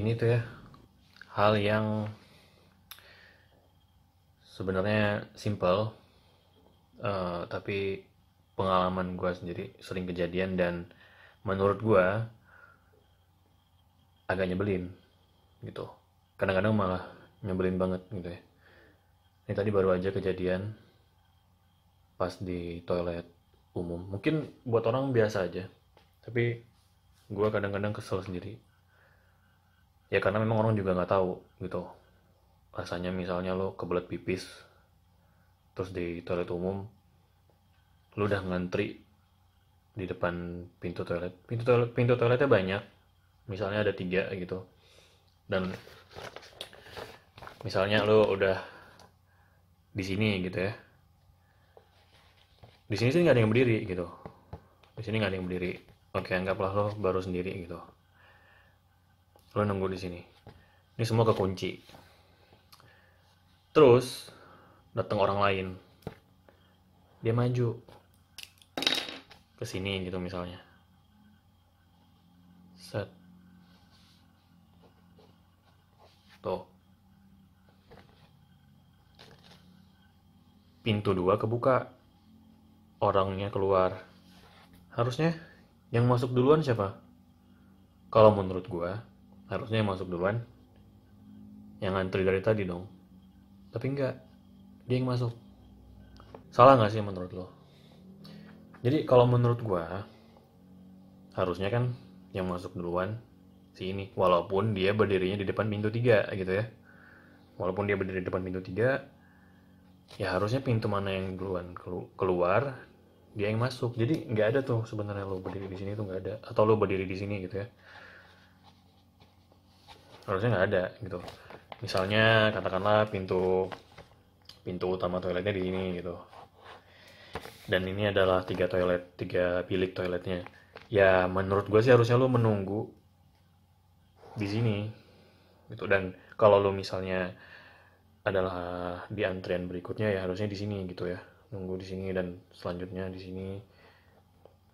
ini tuh ya, hal yang sebenarnya simple, tapi pengalaman gue sendiri sering kejadian dan menurut gue agak nyebelin gitu. Kadang-kadang malah nyebelin banget gitu ya. Ini tadi baru aja kejadian pas di toilet umum. Mungkin buat orang biasa aja, tapi gue kadang-kadang kesel sendiri. Ya karena memang orang juga nggak tahu gitu. Rasanya misalnya lo kebelet pipis, terus di toilet umum, lo udah ngantri di depan pintu toilet. Pintu toiletnya banyak. Misalnya ada 3 gitu. Dan misalnya lo udah di sini gitu ya. Di sini sih nggak ada yang berdiri gitu. Di sini nggak ada yang berdiri. Oke, anggaplah lo baru sendiri gitu. Lo nunggu di sini. Ini semua kekunci. Terus datang orang lain. Dia maju ke sini gitu misalnya. Set. Tuh. Pintu 2 kebuka. Orangnya keluar. Harusnya yang masuk duluan siapa? Kalau menurut gua, harusnya yang masuk duluan yang ngantri dari tadi dong. Tapi enggak, dia yang masuk. Salah nggak sih menurut lo? Jadi kalau menurut gua, harusnya kan yang masuk duluan si ini. Walaupun dia berdirinya di depan pintu 3 gitu ya. Walaupun dia berdiri di depan pintu 3, ya harusnya pintu mana yang duluan keluar, dia yang masuk. Jadi nggak ada tuh sebenarnya lo berdiri di sini tuh nggak ada. Atau lo berdiri di sini gitu ya. Harusnya nggak ada gitu. Misalnya katakanlah pintu pintu utama toiletnya di sini gitu. Dan ini adalah 3 bilik toiletnya. Ya menurut gue sih harusnya lo menunggu di sini gitu. Dan kalau lo misalnya adalah di antrian berikutnya ya harusnya di sini gitu ya. Nunggu di sini dan selanjutnya di sini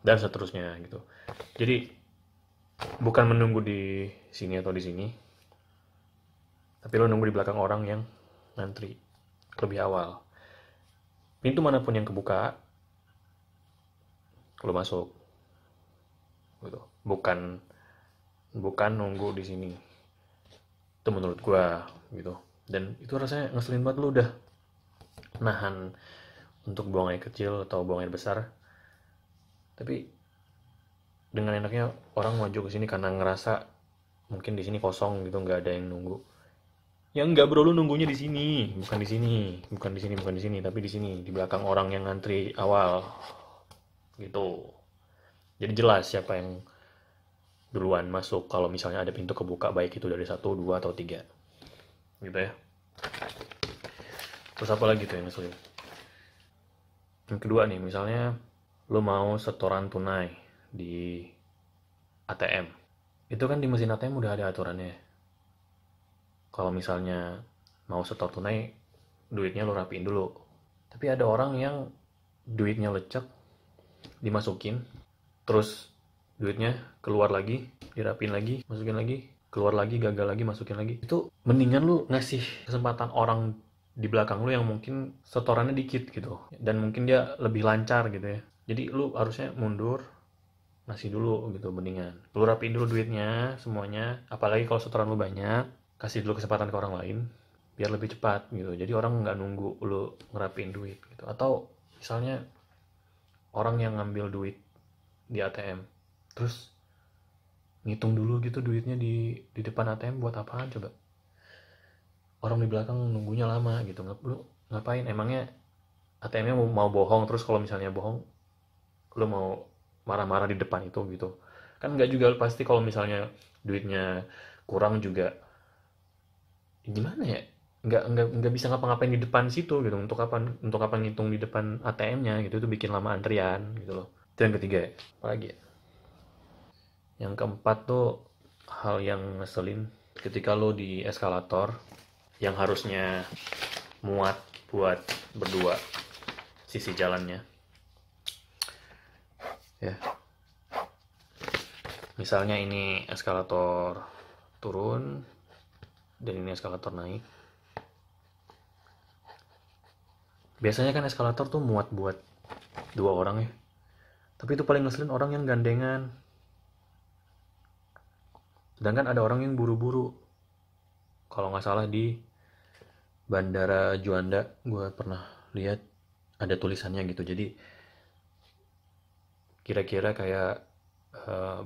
dan seterusnya gitu. Jadi bukan menunggu di sini atau di sini, tapi lo nunggu di belakang orang yang ngantri lebih awal. Pintu manapun yang kebuka, lo masuk gitu. Bukan nunggu di sini. Itu menurut gua gitu. Dan itu rasanya ngeselin banget. Lo udah nahan untuk buang air kecil atau buang air besar, tapi dengan enaknya orang maju ke sini karena ngerasa mungkin di sini kosong gitu, nggak ada yang nunggu. Ya enggak bro, lu nunggunya di sini, bukan di sini, bukan di sini, bukan di sini, tapi di sini, di belakang orang yang ngantri awal gitu. Jadi jelas siapa yang duluan masuk kalau misalnya ada pintu kebuka, baik itu dari 1, 2, atau 3 gitu ya. Terus apa lagi tuh yang ngeselin? Yang kedua nih, misalnya lu mau setoran tunai di ATM. Itu kan di mesin ATM udah ada aturannya. Kalau misalnya mau setor tunai, duitnya lo rapiin dulu. Tapi ada orang yang duitnya lecek, dimasukin, terus duitnya keluar lagi, dirapiin lagi, masukin lagi, keluar lagi, gagal lagi, masukin lagi. Itu mendingan lu ngasih kesempatan orang di belakang lu yang mungkin setorannya dikit gitu. Dan mungkin dia lebih lancar gitu ya. Jadi lu harusnya mundur, ngasih dulu gitu mendingan. Lu rapiin dulu duitnya semuanya, apalagi kalau setoran lu banyak, kasih dulu kesempatan ke orang lain biar lebih cepat gitu. Jadi orang nggak nunggu lu ngerapiin duit gitu. Atau misalnya orang yang ngambil duit di ATM terus ngitung dulu gitu duitnya di depan ATM buat apaan coba? Orang di belakang nunggunya lama gitu. Lu ngapain? Emangnya ATM-nya mau bohong, terus kalau misalnya bohong lu mau marah-marah di depan itu gitu? Kan nggak juga, pasti kalau misalnya duitnya kurang juga gimana ya, nggak bisa ngapa-ngapain di depan situ gitu. Untuk apa ngitung di depan ATM-nya gitu, itu bikin lama antrian gitu loh. Itu yang ketiga ya. Apalagi ya, yang keempat tuh hal yang ngeselin ketika lo di eskalator yang harusnya muat buat berdua sisi jalannya ya. Misalnya ini eskalator turun dan ini eskalator naik. Biasanya kan eskalator tuh muat buat 2 orang ya, tapi itu paling ngeselin orang yang gandengan. Sedangkan ada orang yang buru-buru. Kalau nggak salah di Bandara Juanda gue pernah lihat ada tulisannya gitu. Jadi kira-kira kayak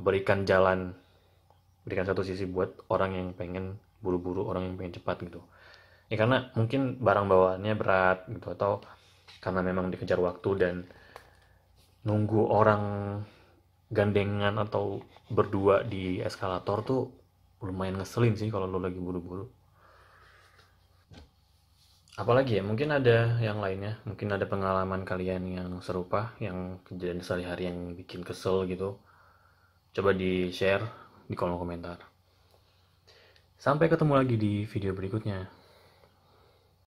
berikan satu sisi buat orang yang pengen buru-buru, orang yang pengen cepat gitu. Ya karena mungkin barang bawaannya berat gitu, atau karena memang dikejar waktu dan nunggu orang gandengan atau berdua di eskalator tuh lumayan ngeselin sih kalau lo lagi buru-buru. Apalagi ya, mungkin ada yang lainnya, mungkin ada pengalaman kalian yang serupa, yang kejadian sehari-hari yang bikin kesel gitu. Coba di share di kolom komentar. Sampai ketemu lagi di video berikutnya.